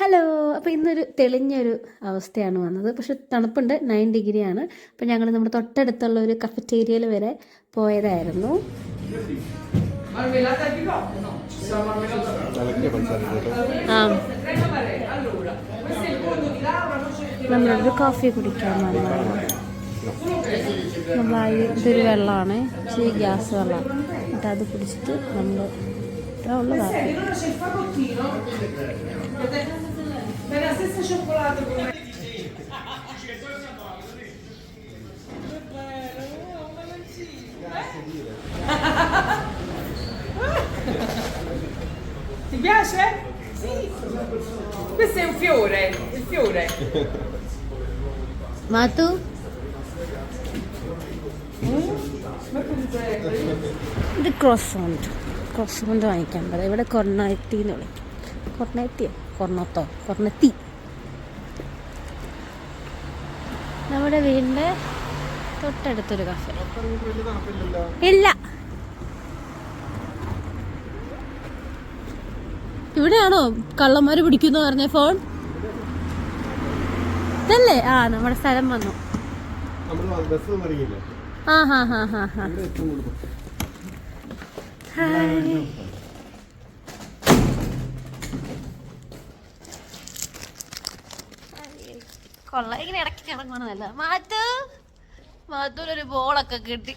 Hello. അപ്പോൾ ഇന്നൊരു തെളിഞ്ഞൊരു അവസ്ഥയാണ് വന്നത്, പക്ഷെ തണുപ്പുണ്ട്. 9 ഡിഗ്രിയാണ്. അപ്പോൾ ഞങ്ങൾ നമ്മുടെ തൊട്ടടുത്തുള്ള ഒരു കഫറ്റേരിയയിൽ വരെ പോയതായിരുന്നു. നമ്മളൊരു കോഫി കുടിക്കാൻ വന്നതാണ്. ഇതൊരു വെള്ളമാണ്, ഇച്ചിരി ഗ്യാസ് വെള്ളം. എന്നിട്ട് അത് കുടിച്ചിട്ട് നമ്മൾ ഉള്ള കാപ്പി. Ti piace? Sì. Questo è un fiore, il fiore. Matu? ഇത് ക്രോസോണ്ട് വാങ്ങിക്കാൻ പറയാം. ഇവിടെ കൊർണത്തി എന്ന് വിളിക്കും. കൊർണത്തി. നമ്മുടെ വീടിൻ്റെ തൊട്ടടുത്തൊരു കഫേ. ഇല്ല, ഇവിടെയാണോ കള്ളന്മാർ പിടിക്കുന്നു പറഞ്ഞ ഫോൺ? ഇതല്ലേ? നമ്മുടെ സ്ഥലം വന്നു. കൊള്ള ഇങ്ങനെ ഇടയ്ക്ക് കിടങ്ങുവാണെന്നല്ല. മാത്തൂരൊരു ബോളൊക്കെ കിട്ടി.